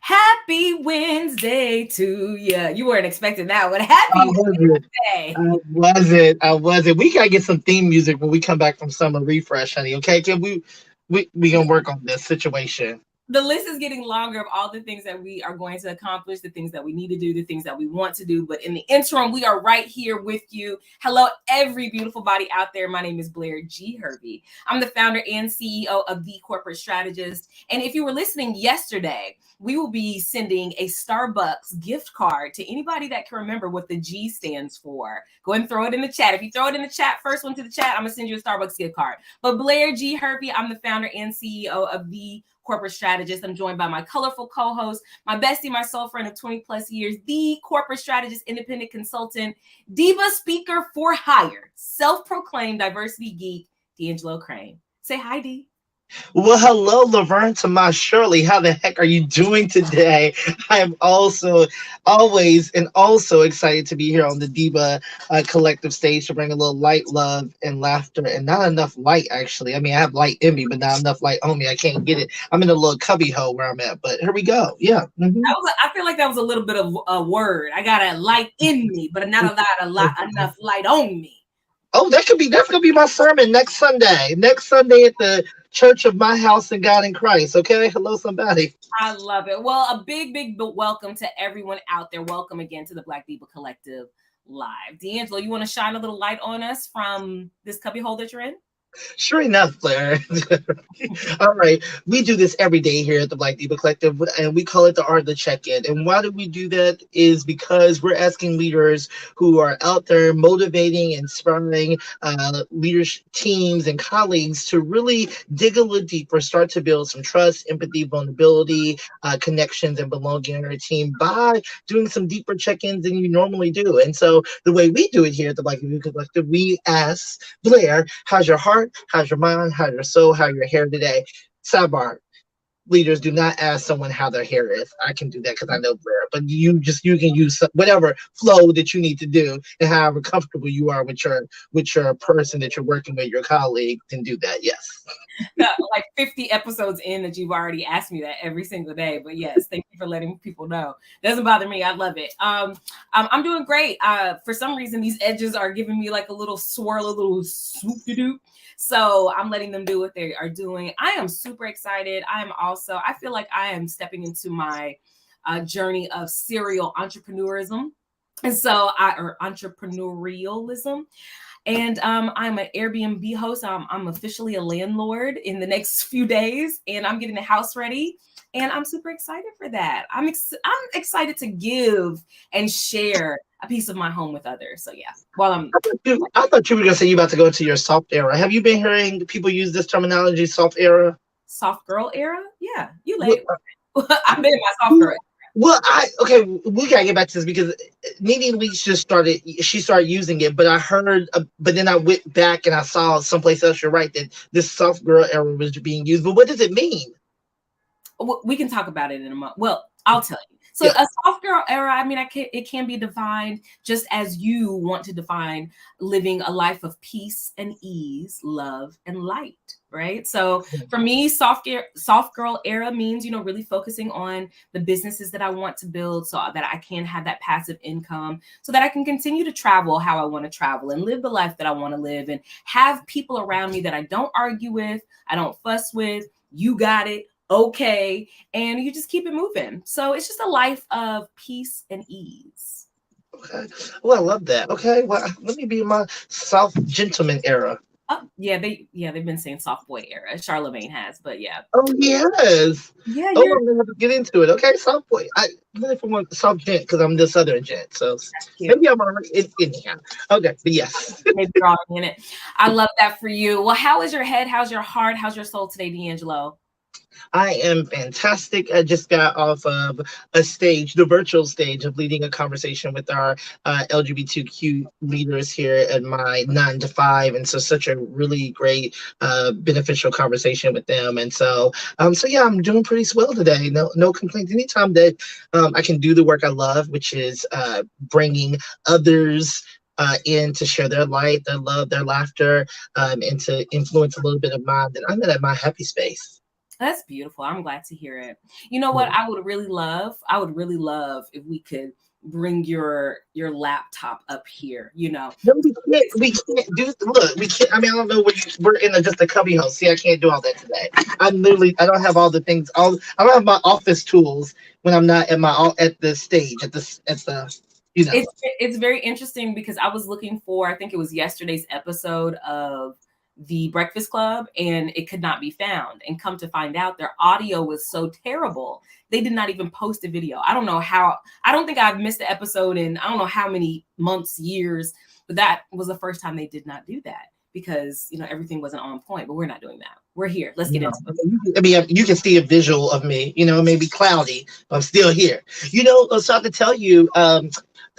Happy Wednesday to you. You weren't expecting that one. I Happy wasn't. Wednesday. I wasn't. We gotta get some theme music when we come back from summer refresh, honey. Okay, can we gonna work on this situation. The list is getting longer of all the things that we are going to accomplish, the things that we need to do, the things that we want to do. But in the interim, we are right here with you. Hello, every beautiful body out there. My name is Blair G. Hervey. I'm the founder and CEO of The Corporate Strategist. And if you were listening yesterday, we will be sending a Starbucks gift card to anybody that can remember what the G stands for. Go ahead and throw it in the chat. If you throw it in the chat, first one to the chat, I'm going to send you a Starbucks gift card. But Blair G. Hervey, I'm the founder and CEO of The Corporate Strategist. I'm joined by my colorful co-host, my bestie, my soul friend of 20 plus years, the corporate strategist, independent consultant, DEIBA speaker for hire, self-proclaimed diversity geek, D'Angelo Crane. Say hi, D. Well, hello, Laverne to my Shirley. How the heck are you doing today? I am also always and also excited to be here on the Diva collective stage to bring a little light, love, and laughter, and not enough light actually. I mean, I have light in me, but not enough light on me. I can't get it. I'm in a little cubby hole where I'm at, but here we go. Yeah. I feel like that was a little bit of a word. I got a light in me, but not enough light on me. Oh, that's gonna be my sermon next Sunday. Next Sunday at the Church of My House and God in Christ. Okay, hello somebody. I love it. Well, a big welcome to everyone out there. Welcome again to the Black Diva Collective Live. D'Angelo, you want to shine a little light on us from this cubby hole that you're in? Sure enough, Blair. All right, we do this every day here at the Black Diva Collective, and we call it the art of the check-in. And why do we do that? Is because we're asking leaders who are out there motivating, inspiring leaders, teams, and colleagues to really dig a little deeper, start to build some trust, empathy, vulnerability, connections, and belonging in our team by doing some deeper check-ins than you normally do. And so the way we do it here at the Black Diva Collective, we ask Blair, how's your heart? How's your mind? How's your soul? How your hair today? Sidebar. Leaders do not ask someone how their hair is. I can do that because I know Blair. But you can use whatever flow that you need to do, and however comfortable you are with your person that you're working with, your colleague, can do that. Yes. Like 50 episodes in that you've already asked me that every single day. But yes, thank you for letting people know. Doesn't bother me. I love it. I'm doing great. For some reason, these edges are giving me like a little swirl, a little swoop to do. So I'm letting them do what they are doing. I am super excited. I feel like I am stepping into my journey of serial entrepreneurism. And so or entrepreneurialism. And I'm an Airbnb host. I'm officially a landlord in the next few days, and I'm getting the house ready. And I'm super excited for that. I'm excited to give and share a piece of my home with others. So yeah, I thought you were gonna say you about to go into your soft era. Have you been hearing people use this terminology, soft era? Soft girl era. Yeah, you late. I've been in my soft girl. Well, okay, we gotta get back to this because Nene Leakes she started using it, but I heard, but then I went back and I saw someplace else. You're right that this soft girl era was being used, but what does it mean? We can talk about it in a moment. Well, I'll tell you. So a soft girl era, I mean, it can be defined just as you want to define living a life of peace and ease, love and light, right? So for me, soft girl era means, really focusing on the businesses that I want to build so that I can have that passive income, so that I can continue to travel how I want to travel and live the life that I want to live and have people around me that I don't argue with, I don't fuss with. You got it. Okay, and you just keep it moving. So it's just a life of peace and ease. Okay, well, I love that. Okay, well, let me be in my soft gentleman era. Oh, yeah, they've been saying soft boy era. Charlemagne has, but yeah. Oh yes. Yeah, oh, I'm gonna have to get into it. Okay, soft boy. I really from a soft gent because I'm the southern gent. So maybe I'm anyhow. Okay, but yes. Maybe wrong in it. I love that for you. Well, how is your head? How's your heart? How's your soul today, D'Angelo? I am fantastic. I just got off of a stage, the virtual stage of leading a conversation with our LGBTQ leaders here at my 9 to 5. And so such a really great, beneficial conversation with them. And so yeah, I'm doing pretty swell today. No complaints. Anytime that I can do the work I love, which is bringing others in to share their light, their love, their laughter, and to influence a little bit of mine, then I'm at my happy space. That's beautiful. I'm glad to hear it. You know what? Yeah. I would really love if we could bring your laptop up here, you know. No, we can't. We can't do. Look, we can't. I mean, I don't know what we're in just a cubby house. See, I can't do all that today. I'm literally. I don't have all the things. All I don't have my office tools when I'm not at my at the stage at the. You know. It's very interesting because I was looking for, I think it was yesterday's episode of the Breakfast Club, and it could not be found. And come to find out, their audio was so terrible they did not even post a video. I don't know how. I don't think I've missed an episode in I don't know how many months, years, but that was the first time they did not do that because everything wasn't on point. But we're not doing that. We're here. Let's get No, into it. I mean, you can see a visual of me. It may be cloudy, but I'm still here. So I have to tell you.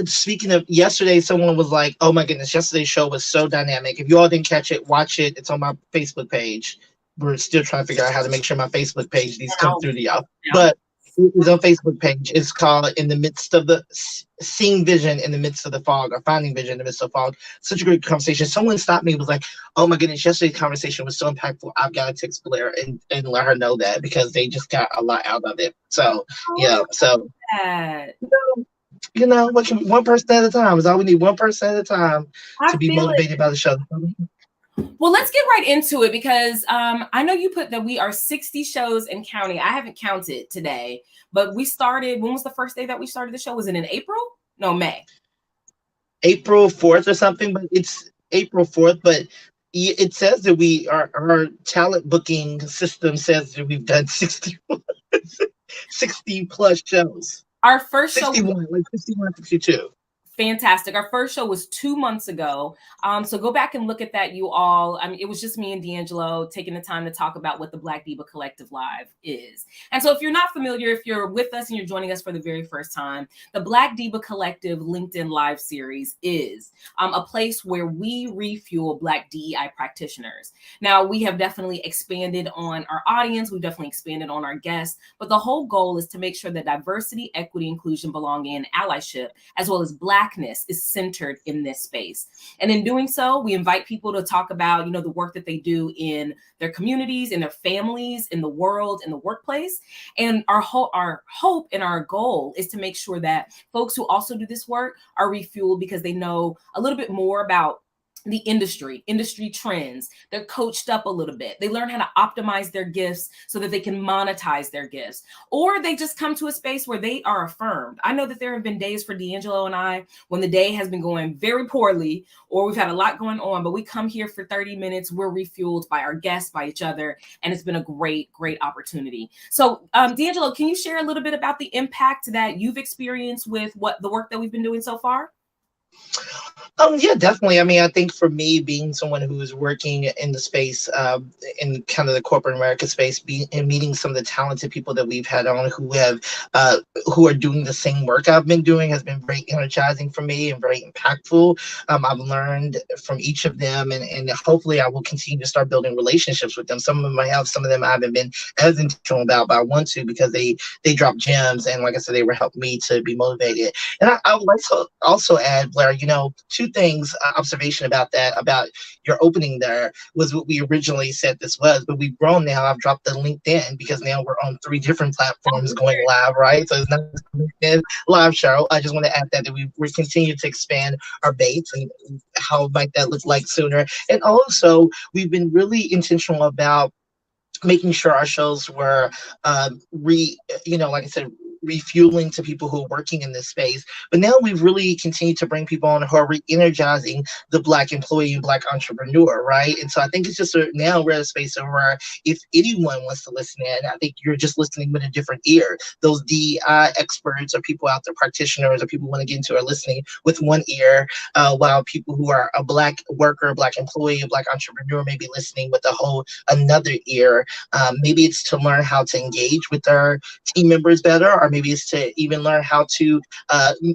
Speaking of yesterday, someone was like, "Oh my goodness, yesterday's show was so dynamic. If you all didn't catch it, watch it. It's on my Facebook page. We're still trying to figure out how to make sure my Facebook page needs to come through to y'all. But it's on Facebook page. It's called "In the Midst of the Seeing Vision in the Midst of the Fog" or "Finding Vision in the Midst of Fog." Such a great conversation. Someone stopped me and was like, "Oh my goodness, yesterday's conversation was so impactful. I've got to text Blair and let her know that because they just got a lot out of it." So yeah, so. That. What can one person at a time is all we need. One person at a time to I be feel it. motivated by the show. Well, let's get right into it because I know you put that we are 60 shows and counting. I haven't counted today, but we started. When was the first day that we started the show? Was it in April? No, May. April 4th or something, but it's April 4th. But it says that our talent booking system says that we've done 60 plus shows. Our first 61, show, like 61, 62. fantastic. Our first show was 2 months ago. So go back and look at that, you all. I mean, it was just me and D'Angelo taking the time to talk about what the Black Diva Collective Live is. And so if you're not familiar, if you're with us and you're joining us for the very first time, the Black Diva Collective LinkedIn Live series is a place where we refuel Black DEI practitioners. Now, we have definitely expanded on our audience. We've definitely expanded on our guests. But the whole goal is to make sure that diversity, equity, inclusion, belonging, and allyship, as well as Blackness, is centered in this space. And in doing so, we invite people to talk about, the work that they do in their communities, in their families, in the world, in the workplace. And our hope and our goal is to make sure that folks who also do this work are refueled because they know a little bit more about the industry trends. They're coached up a little bit. They learn how to optimize their gifts so that they can monetize their gifts, or they just come to a space where they are affirmed. I know that there have been days for D'Angelo and I when the day has been going very poorly, or we've had a lot going on, but we come here for 30 minutes. We're refueled by our guests, by each other, and it's been a great opportunity. So, D'Angelo, can you share a little bit about the impact that you've experienced with what the work that we've been doing so far? Yeah, definitely. I mean, I think for me, being someone who is working in the space, in kind of the corporate America space, and meeting some of the talented people that we've had on who are doing the same work I've been doing has been very energizing for me and very impactful. I've learned from each of them, and hopefully I will continue to start building relationships with them. Some of them I have, some of them I haven't been as intentional about, but I want to because they drop gems, and like I said, they were helping me to be motivated. And I would like to also add, Blair, two things, observation about your opening there was what we originally said this was, but we've grown now. I've dropped the LinkedIn because now we're on 3 different platforms going live, right? So it's not just a LinkedIn live show. I just want to add that we're continuing to expand our base and how might that look like sooner. And also, we've been really intentional about making sure our shows were like I said, refueling to people who are working in this space. But now we've really continued to bring people on who are re-energizing the Black employee and Black entrepreneur, right? And so I think it's just now we're at a space where if anyone wants to listen in, I think you're just listening with a different ear. Those DEI experts or people out there, practitioners or people who want to get into are listening with one ear, while people who are a Black worker, Black employee, a Black entrepreneur may be listening with another ear. Maybe it's to learn how to engage with their team members better, or maybe it's to even learn how to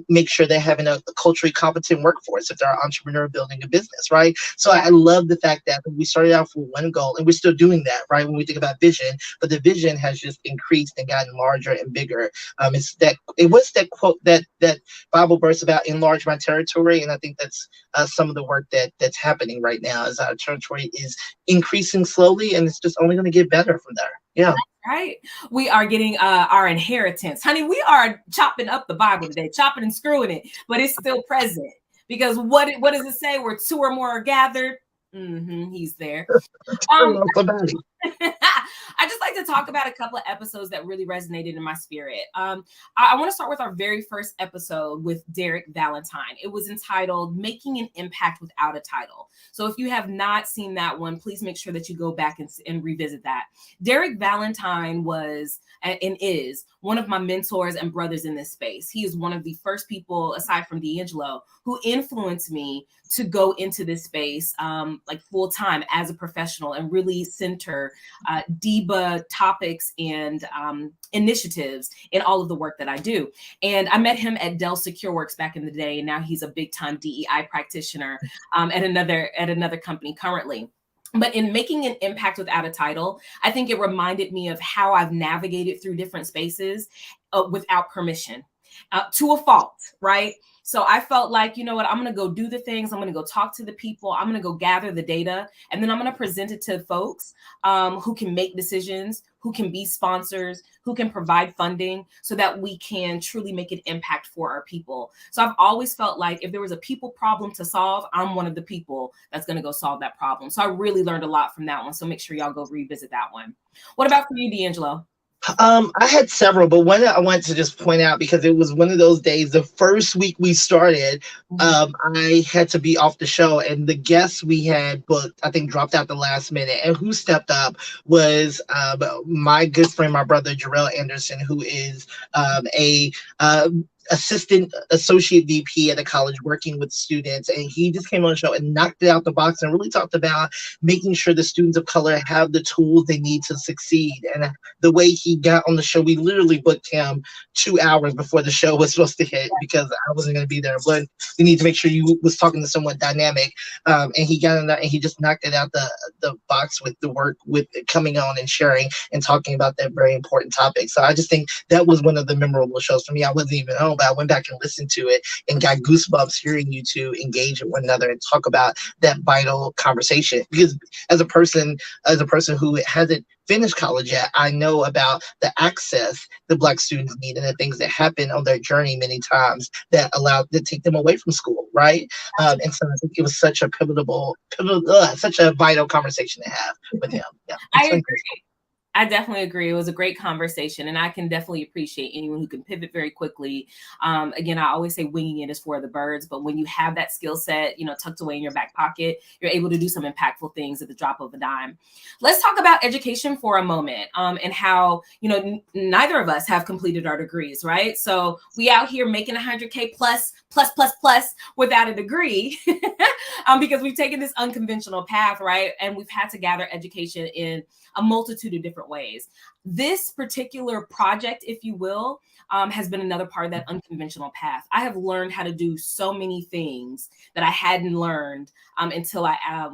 make sure they're having a culturally competent workforce if they're an entrepreneur building a business, right? So I love the fact that we started out with one goal, and we're still doing that, right? When we think about vision, but the vision has just increased and gotten larger and bigger. It was that quote, that Bible verse about enlarge my territory, and I think that's some of the work that's happening right now as our territory is increasing slowly, and it's just only going to get better from there. Yeah. Right? We are getting our inheritance. Honey, we are chopping up the Bible today, chopping and screwing it, but it's still present. Because what does it say? Where two or more are gathered, he's there. Um, Somebody. I just like to talk about a couple of episodes that really resonated in my spirit. I want to start with our very first episode with Derek Valentine. It was entitled Making an Impact Without a Title. So if you have not seen that one, please make sure that you go back and revisit that. Derek Valentine was and is one of my mentors and brothers in this space. He is one of the first people, aside from D'Angelo, who influenced me to go into this space like full time as a professional and really center DEIBA topics and initiatives in all of the work that I do. And I met him at Dell SecureWorks back in the day, and now he's a big time DEI practitioner at another company currently. But in making an impact without a title, I think it reminded me of how I've navigated through different spaces without permission, to a fault, right? So I felt like, you know what, I'm going to go do the things. I'm going to go talk to the people. I'm going to go gather the data, and then I'm going to present it to folks who can make decisions, who can be sponsors, who can provide funding so that we can truly make an impact for our people. So I've always felt like if there was a people problem to solve, I'm one of the people that's going to go solve that problem. So I really learned a lot from that one. So make sure y'all go revisit that one. What about for you, D'Angelo? I had several, but one that I wanted to just point out because it was one of those days. The first week we started, I had to be off the show, and the guests we had booked, I think, dropped out the last minute. And who stepped up was my good friend, my brother Jarrell Anderson, who is a assistant associate VP at a college working with students, and he just came on the show and knocked it out the box and really talked about making sure the students of color have the tools they need to succeed. And the way he got on the show, we literally booked him 2 hours before the show was supposed to hit because I wasn't going to be there, but we need to make sure you was talking to someone dynamic. And he got in there and he just knocked it out the box with the work, with coming on and sharing and talking about that very important topic. So I just think that was one of the memorable shows for me. I wasn't even home, but I went back and listened to it and got goosebumps hearing you two engage with one another and talk about that vital conversation. Because as a person who hasn't finished college yet, I know about the access the Black students need and the things that happen on their journey many times that take them away from school, right? And so I think it was such a such a vital conversation to have with him. Yeah, I agree. I definitely agree. It was a great conversation, and I can definitely appreciate anyone who can pivot very quickly. Again, I always say winging it is for the birds, but when you have that skill set, tucked away in your back pocket, you're able to do some impactful things at the drop of a dime. Let's talk about education for a moment, and how, neither of us have completed our degrees, right? So we out here making 100K plus without a degree, because we've taken this unconventional path, right? And we've had to gather education in a multitude of different ways. This particular project, if you will, has been another part of that unconventional path. I have learned how to do so many things that I hadn't learned until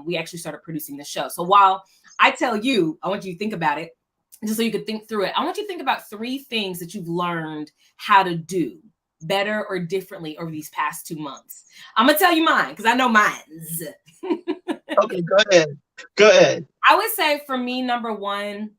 we actually started producing the show. So while I tell you, I want you to think about it, just so you could think through it. I want you to think about 3 things that you've learned how to do better or differently over these past 2 months. I'm gonna tell you mine because I know mine's. Okay, go ahead. I would say for me, number one,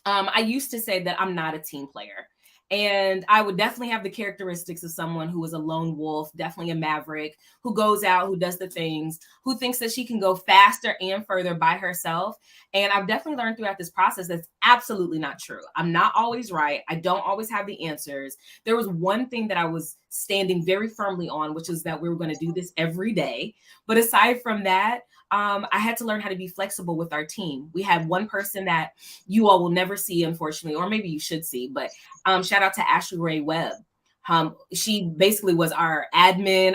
I used to say that I'm not a team player. And I would definitely have the characteristics of someone who is a lone wolf, definitely a maverick, who goes out, who does the things, who thinks that she can go faster and further by herself. And I've definitely learned throughout this process that's absolutely not true. I'm not always right. I don't always have the answers. There was one thing that I was standing very firmly on, which is that we were going to do this every day. But aside from that, I had to learn how to be flexible with our team. We had one person that you all will never see, unfortunately, or maybe you should see, but shout out to Ashley Ray Webb. She basically was our admin,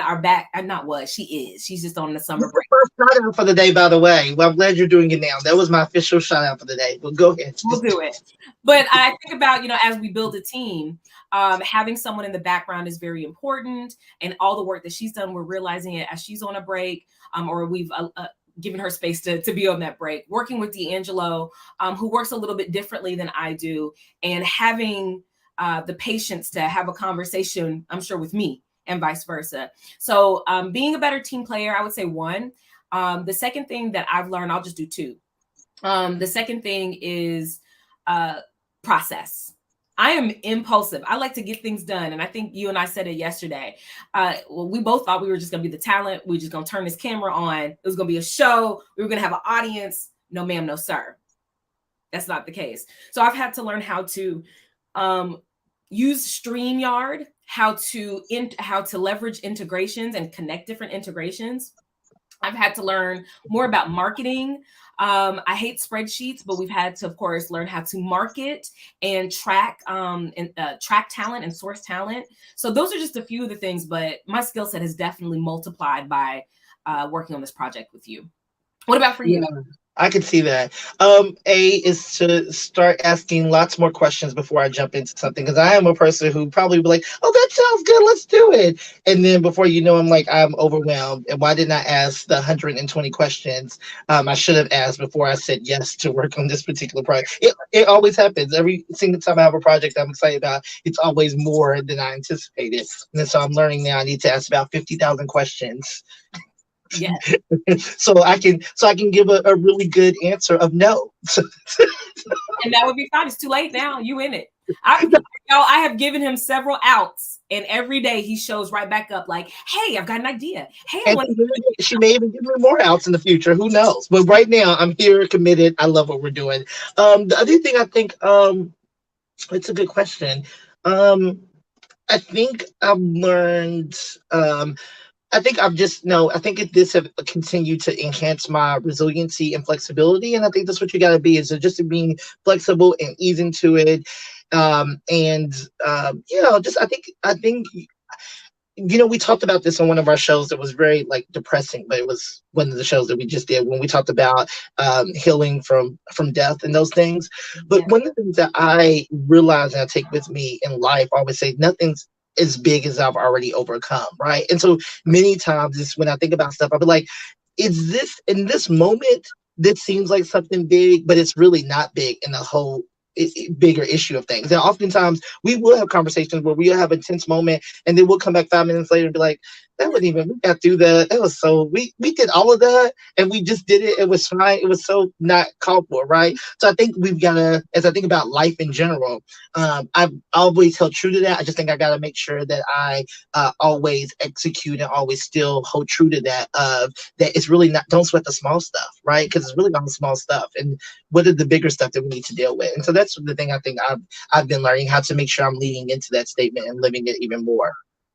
she is. She's just on the summer break. First shout out for the day, by the way. Well, I'm glad you're doing it now. That was my official shout out for the day. But go ahead. We'll do it. But I think about, as we build a team, having someone in the background is very important. And all the work that she's done, we're realizing it as she's on a break, or we've given her space to be on that break. Working with D'Angelo, who works a little bit differently than I do, and having the patience to have a conversation, I'm sure, with me and vice versa. So being a better team player, I would say 1. The second thing that I've learned, I'll just do 2. The second thing is process. I am impulsive. I like to get things done. And I think you and I said it yesterday. Well, we both thought we were just going to be the talent. We were just going to turn this camera on. It was going to be a show. We were going to have an audience. No, ma'am, no, sir. That's not the case. So I've had to learn how to use StreamYard, how to leverage integrations and connect different integrations. I've had to learn more about marketing. I hate spreadsheets, but we've had to, of course, learn how to market and track track talent and source talent. So those are just a few of the things, but my skill set has definitely multiplied by working on this project with you. What about for you? Yeah, I can see that. A is to start asking lots more questions before I jump into something because I am a person who probably be like, "Oh, that sounds good, let's do it," and then before you know, I'm overwhelmed. And why didn't I ask the 120 questions I should have asked before I said yes to work on this particular project? It always happens every single time I have a project I'm excited about. It's always more than I anticipated, and so I'm learning now. I need to ask about 50,000 questions Yeah. so I can give a really good answer of no. And that would be fine. It's too late now. You in it. I have given him several outs, and every day he shows right back up like, hey, I've got an idea. Hey, I And want she may even give me more outs in the future. Who knows? But right now, I'm here, committed. I love what we're doing. The other thing I think, it's a good question. Um, I think I've learned. I think I've just no. I think this have continued to enhance my resiliency and flexibility, and I think that's what you got to be is just to being flexible and ease into it. And just I think we talked about this on one of our shows that was very like depressing, but it was one of the shows that we just did when we talked about healing from death and those things. But yeah. one of the things that I realize and I take with me in life, I always say nothing's as big as I've already overcome, right? And so many times it's when I think about stuff, I'll be like, is this in this moment? This seems like something big, but it's really not big in the whole bigger issue of things. And oftentimes we will have conversations where we'll have a tense moment and then we'll come back 5 minutes later and be like, that wasn't even, we got through that. That was so, we did all of that and we just did it. It was fine. It was so not called for, right? So I think we've got to, as I think about life in general, I've always held true to that. I just think I got to make sure that I always execute and always still hold true to that, that it's really not, don't sweat the small stuff, right? Because it's really not the small stuff. And what are the bigger stuff that we need to deal with? And so that's the thing I think I've been learning how to make sure I'm leading into that statement and living it even more.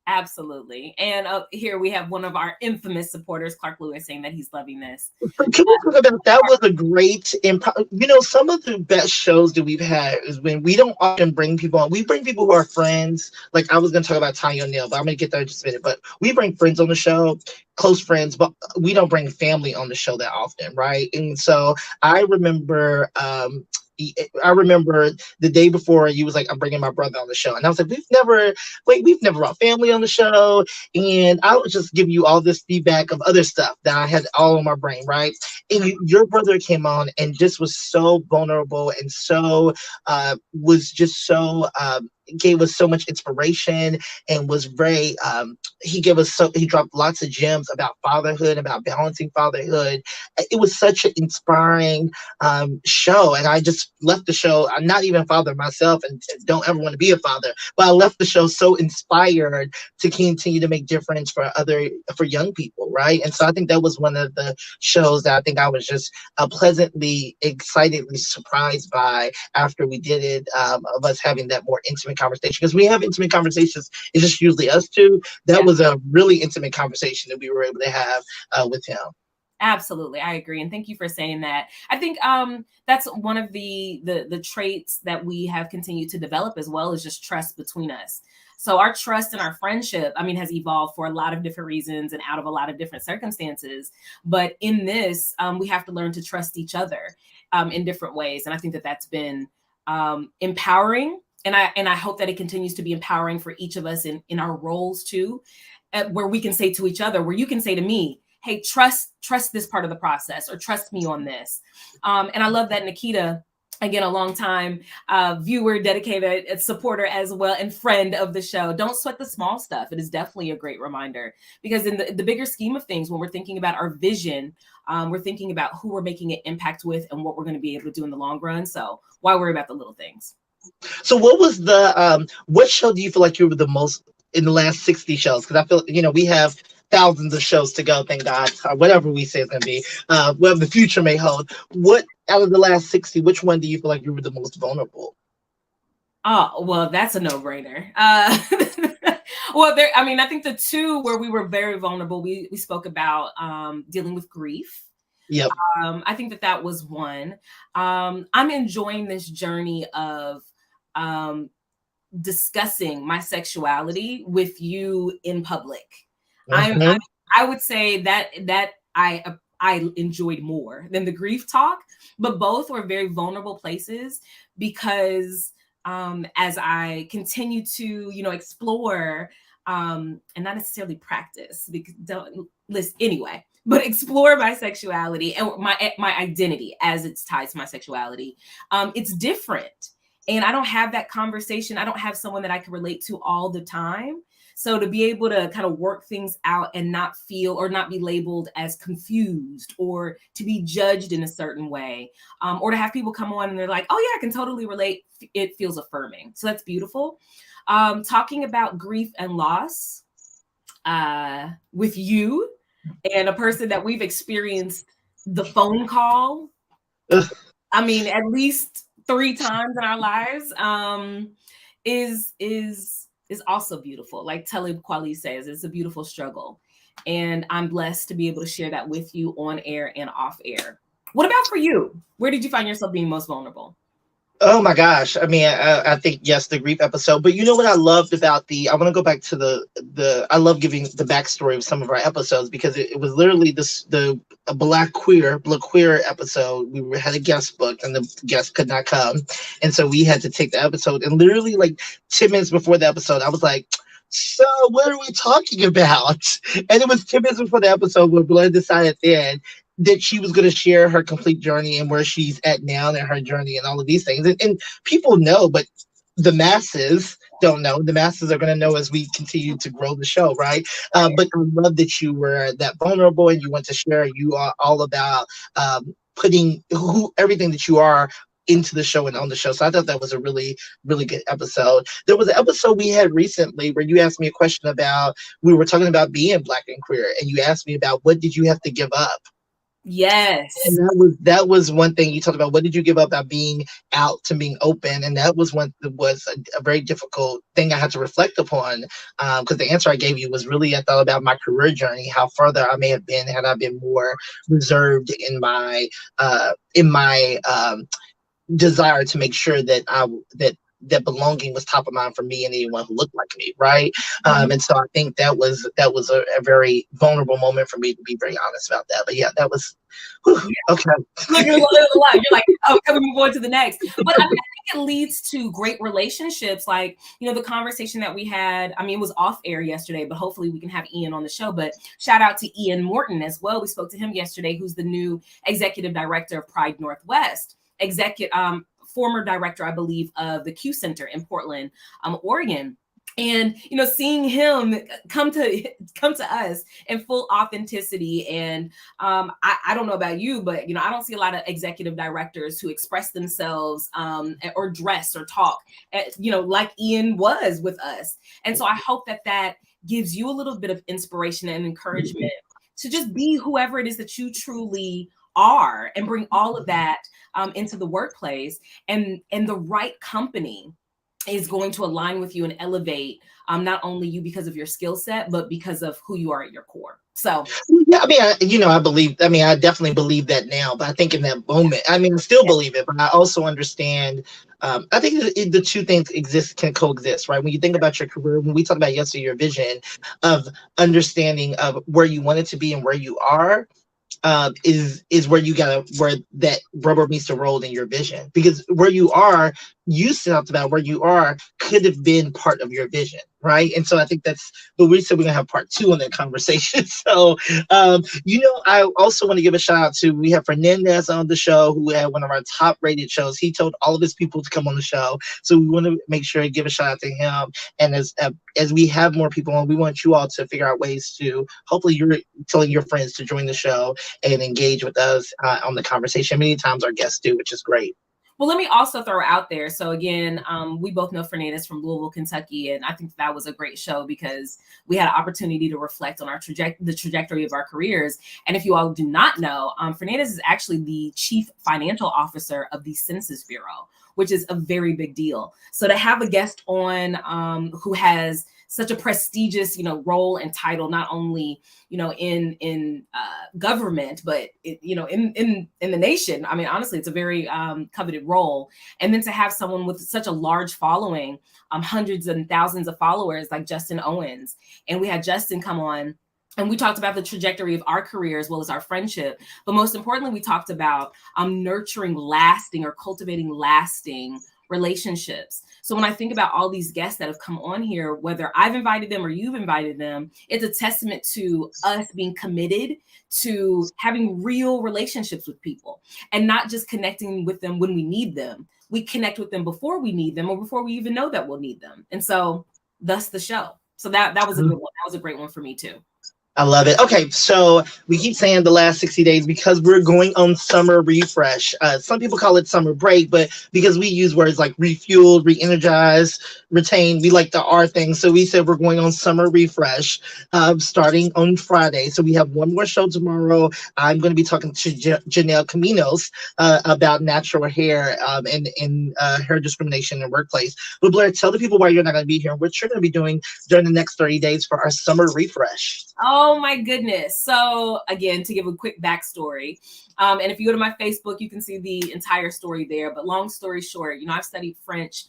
Absolutely. And here we have one of our infamous supporters, Clark Lewis, saying that he's loving this. Can we talk about that? Was a great, some of the best shows that we've had is when we don't often bring people on. We bring people who are friends. Like I was going to talk about Tanya O'Neill, but I'm going to get there in just a minute. But we bring friends on the show, close friends, but we don't bring family on the show that often, right? And so I remember the day before you was like, I'm bringing my brother on the show. And I was like, we've never brought family on the show. And I was just giving you all this feedback of other stuff that I had all in my brain, right? And your brother came on and just was so vulnerable and so, gave us so much inspiration and was very, he dropped lots of gems about fatherhood, about balancing fatherhood. It was such an inspiring show. And I just left the show. I'm not even a father myself and don't ever want to be a father, but I left the show so inspired to continue to make difference for young people. Right. And so I think that was one of the shows that I think I was just pleasantly, excitedly surprised by after we did it, of us having that more intimate conversation. Because we have intimate conversations, it's just usually us two. That was a really intimate conversation that we were able to have with him. Absolutely. I agree. And thank you for saying that. I think that's one of the traits that we have continued to develop as well, is just trust between us. So our trust and our friendship, I mean, has evolved for a lot of different reasons and out of a lot of different circumstances. But in this, we have to learn to trust each other in different ways. And I think that that's been empowering. And I hope that it continues to be empowering for each of us in our roles too, where we can say to each other, where you can say to me, hey, trust this part of the process, or trust me on this. And I love that Nikita, again, a long time viewer, dedicated supporter as well, and friend of the show. Don't sweat the small stuff. It is definitely a great reminder, because in the bigger scheme of things, when we're thinking about our vision, we're thinking about who we're making an impact with and what we're going to be able to do in the long run. So why worry about the little things? So what was the what show do you feel like you were the most in the last 60 shows? Because I feel, we have thousands of shows to go, thank God, or whatever we say is gonna be, whatever the future may hold. What out of the last 60, which one do you feel like you were the most vulnerable? Oh, well, that's a no-brainer. Well, there, I mean, I think the two where we were very vulnerable, we spoke about dealing with grief. Yep. I think that that was one. I'm enjoying this journey of um, discussing my sexuality with you in public. I'm, Hmm. I would say that I enjoyed more than the grief talk, but both were very vulnerable places because as I continue to, explore and not necessarily practice because don't listen anyway, but explore my sexuality and my identity as it's tied to my sexuality. It's different. And I don't have that conversation. I don't have someone that I can relate to all the time. So to be able to kind of work things out and not feel or not be labeled as confused or to be judged in a certain way, or to have people come on and they're like, oh yeah, I can totally relate. It feels affirming. So that's beautiful. Talking about grief and loss with you and a person that we've experienced the phone call, I mean, at least 3 times in our lives, is also beautiful. Like Talib Kweli says, it's a beautiful struggle. And I'm blessed to be able to share that with you on air and off air. What about for you? Where did you find yourself being most vulnerable? Oh my gosh! I mean, I think yes, the grief episode. But you know what I loved about the? I want to go back to the. I love giving the backstory of some of our episodes because it was literally this the a black queer episode. Had a guest book and the guest could not come, and so we had to take the episode. And literally, like 10 minutes before the episode, I was like, "So what are we talking about?" And it was 10 minutes before the episode where Blair decided then that she was going to share her complete journey and where she's at now in her journey and all of these things. And people know, but the masses don't know. The masses are going to know as we continue to grow the show, right? Right. But I love that you were that vulnerable and you want to share. You are all about putting everything that you are into the show and on the show. So I thought that was a really, really good episode. There was an episode we had recently where you asked me a question about, we were talking about being black and queer, and you asked me about what did you have to give up. And Yes. that was one thing you talked about. What did you give up by being out to being open? And that was one that was a very difficult thing I had to reflect upon. Because the answer I gave you was really I thought about my career journey, how further I may have been had I been more reserved in my desire to make sure that that belonging was top of mind for me and anyone who looked like me, right? Mhm. And so I think that was a very vulnerable moment for me to be very honest about that. But yeah, that was whew, okay. Look, there's a lot. You're like, oh, can we move on to the next? But I mean, I think it leads to great relationships. Like, the conversation that we had, I mean, it was off air yesterday, but hopefully we can have Ian on the show. But shout out to Ian Morton as well. We spoke to him yesterday, who's the new executive director of Pride Northwest, former director, I believe, of the Q Center in Portland, Oregon. And seeing him come to us in full authenticity, and I don't know about you, but I don't see a lot of executive directors who express themselves or dress or talk like Ian was with us. And so I hope that that gives you a little bit of inspiration and encouragement to just be whoever it is that you truly are and bring all of that into the workplace, and the right company is going to align with you and elevate not only you because of your skill set, but because of who you are at your core. So Yeah, I mean, I believe. I mean, I definitely believe that now. But I think in that moment, I mean, I still yeah, believe it. But I also understand. I think the two things can coexist, right? When you think about your career, when we talked about yesterday, your vision of understanding of where you want it to be and where you are, is where you gotta where that rubber meets the road in your vision, because where you are, you talked about where you are could have been part of your vision, right? And so I think that's, but we said we're gonna have part two on that conversation. So I also want to give a shout out to, we have Fernandez on the show who had one of our top rated shows. He told all of his people to come on the show, so we want to make sure to give a shout out to him. And as we have more people on, we want you all to figure out ways to, hopefully you're telling your friends to join the show and engage with us on the conversation. Many times our guests do, which is great. Well, let me also throw out there. So again, we both know Fernandez from Louisville, Kentucky, and I think that was a great show because we had an opportunity to reflect on the trajectory of our careers. And if you all do not know, Fernandez is actually the chief financial officer of the Census Bureau, which is a very big deal. So to have a guest on who has such a prestigious, role and title, not only, in government, but in the nation. I mean, honestly, it's a very coveted role. And then to have someone with such a large following, hundreds and thousands of followers like Justin Owens, and we had Justin come on. And we talked about the trajectory of our career as well as our friendship. But most importantly, we talked about nurturing lasting or cultivating lasting relationships. So when I think about all these guests that have come on here, whether I've invited them or you've invited them, it's a testament to us being committed to having real relationships with people and not just connecting with them when we need them. We connect with them before we need them or before we even know that we'll need them. And so thus the show. So that was a good one. That was a great one for me too. I love it. Okay, so we keep saying the last 60 days because we're going on summer refresh. Some people call it summer break, but because we use words like refueled, re-energize, retain, we like the R thing. So we said we're going on summer refresh starting on Friday. So we have one more show tomorrow. I'm going to be talking to Janelle Caminos about natural hair and hair discrimination in the workplace. But Blair, tell the people why you're not going to be here and what you're going to be doing during the next 30 days for our summer refresh. Oh my goodness. So again, to give a quick backstory, and if you go to my Facebook, you can see the entire story there. But long story short, I've studied French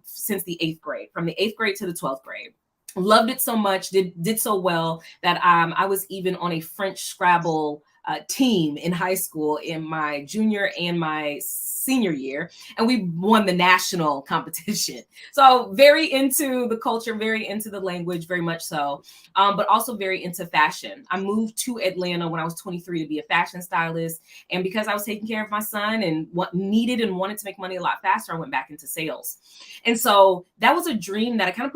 since the 8th grade, from the 8th grade to the 12th grade. Loved it so much, did so well that I was even on a French Scrabble team in high school in my junior and my senior year, and we won the national competition. So very into the culture, very into the language, very much so, but also very into fashion. I moved to Atlanta when I was 23 to be a fashion stylist, and because I was taking care of my son and needed and wanted to make money a lot faster, I went back into sales. And so that was a dream that I kind of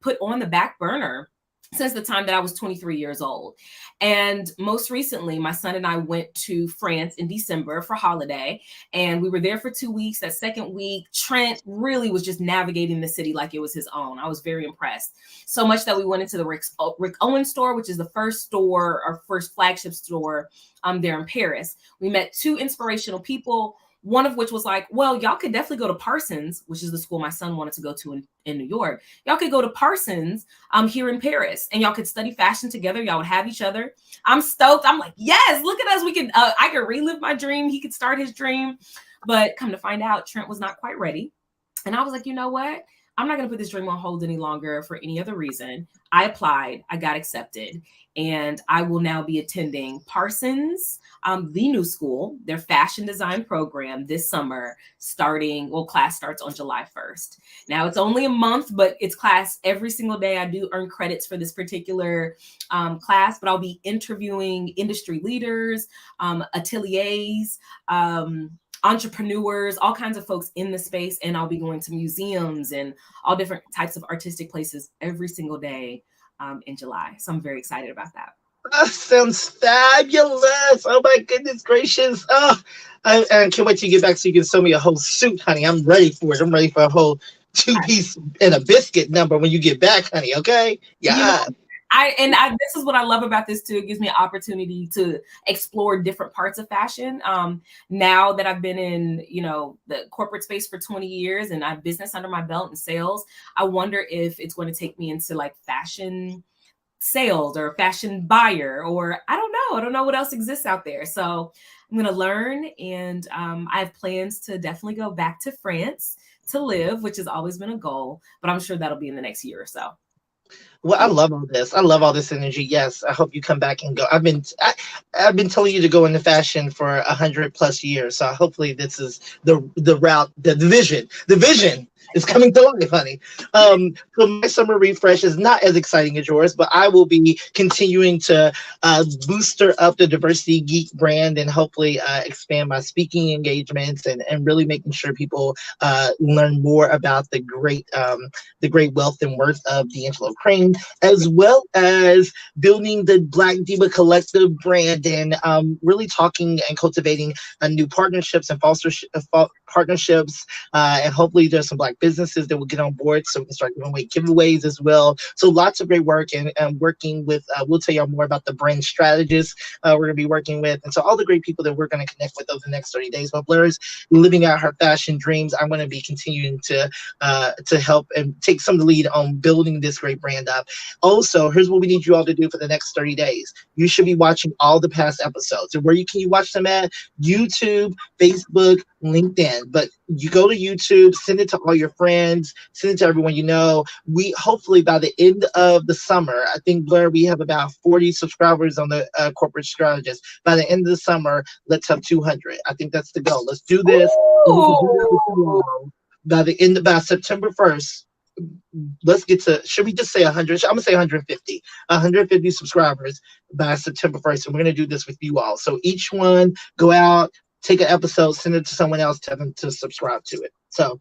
put on the back burner since the time that I was 23 years old. And most recently, my son and I went to France in December for holiday, and we were there for 2 weeks. That second week, Trent really was just navigating the city like it was his own. I was very impressed. So much that we went into the Rick Owens store, which is the first store or first flagship store there in Paris. We met 2 inspirational people, one of which was like, well, y'all could definitely go to Parsons, which is the school my son wanted to go to in New York. Y'all could go to Parsons here in Paris, and y'all could study fashion together. Y'all would have each other. I'm stoked. I'm like, yes, look at us. We can, I could relive my dream. He could start his dream. But come to find out, Trent was not quite ready. And I was like, you know what? I'm not going to put this dream on hold any longer for any other reason. I applied, I got accepted, and I will now be attending Parsons, the new school, their fashion design program this summer, class starts on July 1st. Now it's only a month, but it's class every single day. I do earn credits for this particular class, but I'll be interviewing industry leaders, ateliers, entrepreneurs, all kinds of folks in the space. And I'll be going to museums and all different types of artistic places every single day in July. So I'm very excited about that. That sounds fabulous. Oh my goodness gracious. Oh, I can't wait to get back so you can sew me a whole suit, honey. I'm ready for it. I'm ready for a whole 2-piece and a biscuit number when you get back, honey. Okay. Yeah. This is what I love about this too. It gives me an opportunity to explore different parts of fashion. Now that I've been in, the corporate space for 20 years and I have business under my belt and sales, I wonder if it's going to take me into like fashion sales or fashion buyer, or I don't know what else exists out there. So I'm going to learn, and I have plans to definitely go back to France to live, which has always been a goal, but I'm sure that'll be in the next year or so. Well, I love all this. I love all this energy. Yes, I hope you come back and go. I've been telling you to go into fashion for 100+ years. So hopefully this is the route, the vision It's coming to life, honey. So my summer refresh is not as exciting as yours, but I will be continuing to booster up the Diversity Geek brand and hopefully expand my speaking engagements and really making sure people learn more about the great wealth and worth of D'Angelo Crane, as well as building the Black Diva Collective brand and really talking and cultivating new partnerships and partnerships and hopefully there's some black businesses that will get on board so we can start giving away giveaways as well. So lots of great work and working with, we'll tell y'all more about the brand strategists we're going to be working with. And so all the great people that we're going to connect with over the next 30 days. But Blair is living out her fashion dreams. I'm going to be continuing to help and take some of the lead on building this great brand up. Also, here's what we need you all to do for the next 30 days. You should be watching all the past episodes. And where you watch them at? YouTube, Facebook, LinkedIn. But you go to YouTube, send it to all your friends, send it to everyone you know. We hopefully by the end of the summer, I think Blair, we have about 40 subscribers on the corporate strategist. By the end of the summer, let's have 200. I think that's the goal. Let's do this. And we can do that with you all. By September 1st, let's get to, should we just say 100? I'm gonna say 150 subscribers by September 1st, and we're gonna do this with you all. So each one go out, take an episode, send it to someone else, tell them to subscribe to it. So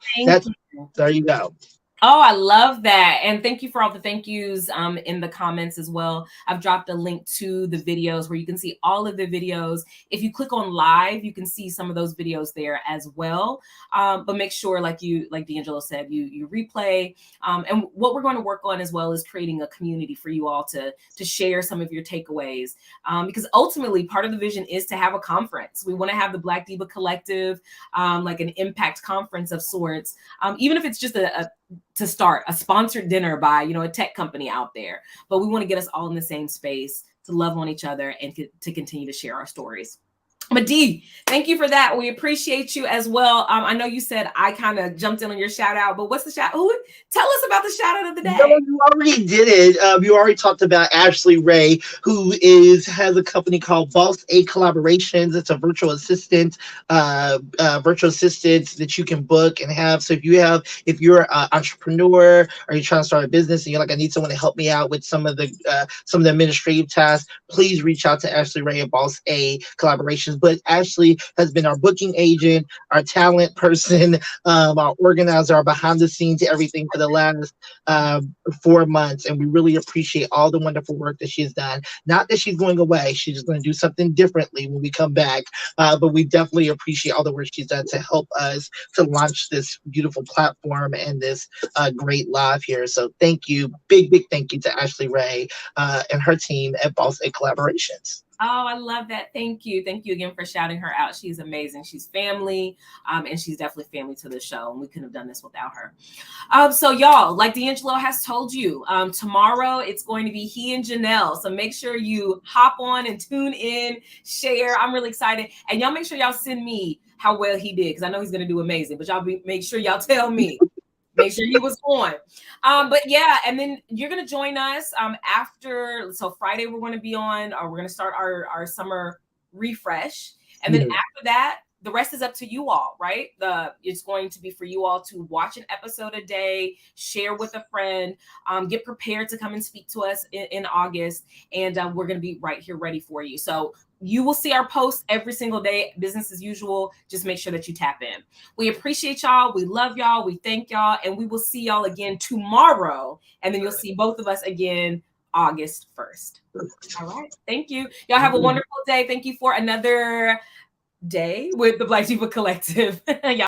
there you go. Oh, I love that. And thank you for all the thank yous in the comments as well. I've dropped a link to the videos where you can see all of the videos. If you click on live, you can see some of those videos there as well. But make sure, like D'Angelo said, you replay. And what we're going to work on as well is creating a community for you all to share some of your takeaways. Because ultimately part of the vision is to have a conference. We want to have the Black Diva Collective, like an impact conference of sorts. Even if it's just to start a sponsored dinner by, a tech company out there, but we want to get us all in the same space to love on each other and to continue to share our stories. But Dee, thank you for that. We appreciate you as well. I know you said I kind of jumped in on your shout out, but what's the shout? Tell us about the shout out of the day. No, you already did it. You already talked about Ashley Ray, who has a company called Boss A Collaborations. It's a virtual assistant that you can book and have. So if you're an entrepreneur or you're trying to start a business and you're like, I need someone to help me out with some of the administrative tasks, please reach out to Ashley Ray at Boss A Collaborations. But Ashley has been our booking agent, our talent person, our organizer, our behind the scenes everything for the last 4 months. And we really appreciate all the wonderful work that she's done. Not that she's going away, she's just going to do something differently when we come back. But we definitely appreciate all the work she's done to help us to launch this beautiful platform and this great live here. So thank you. Big thank you to Ashley Ray and her team at Boss A Collaborations. Oh, I love that. Thank you. Thank you again for shouting her out. She's amazing. She's family, and she's definitely family to the show, and we couldn't have done this without her. So y'all, like D'Angelo has told you, tomorrow it's going to be he and Janelle. So make sure you hop on and tune in, share. I'm really excited. And y'all make sure y'all send me how well he did, because I know he's going to do amazing, but make sure y'all tell me. Make sure he was on. But yeah, and then you're going to join us after. So Friday, we're going to be on, or we're going to start our summer refresh. And then after that, the rest is up to you all, right? It's going to be for you all to watch an episode a day, share with a friend, get prepared to come and speak to us in August. And we're going to be right here ready for you. So you will see our posts every single day, business as usual. Just make sure that you tap in. We appreciate y'all. We love y'all. We thank y'all. And we will see y'all again tomorrow. And then you'll see both of us again August 1st. All right. Thank you. Y'all have a wonderful day. Thank you for another day with the Black Diva Collective. Y'all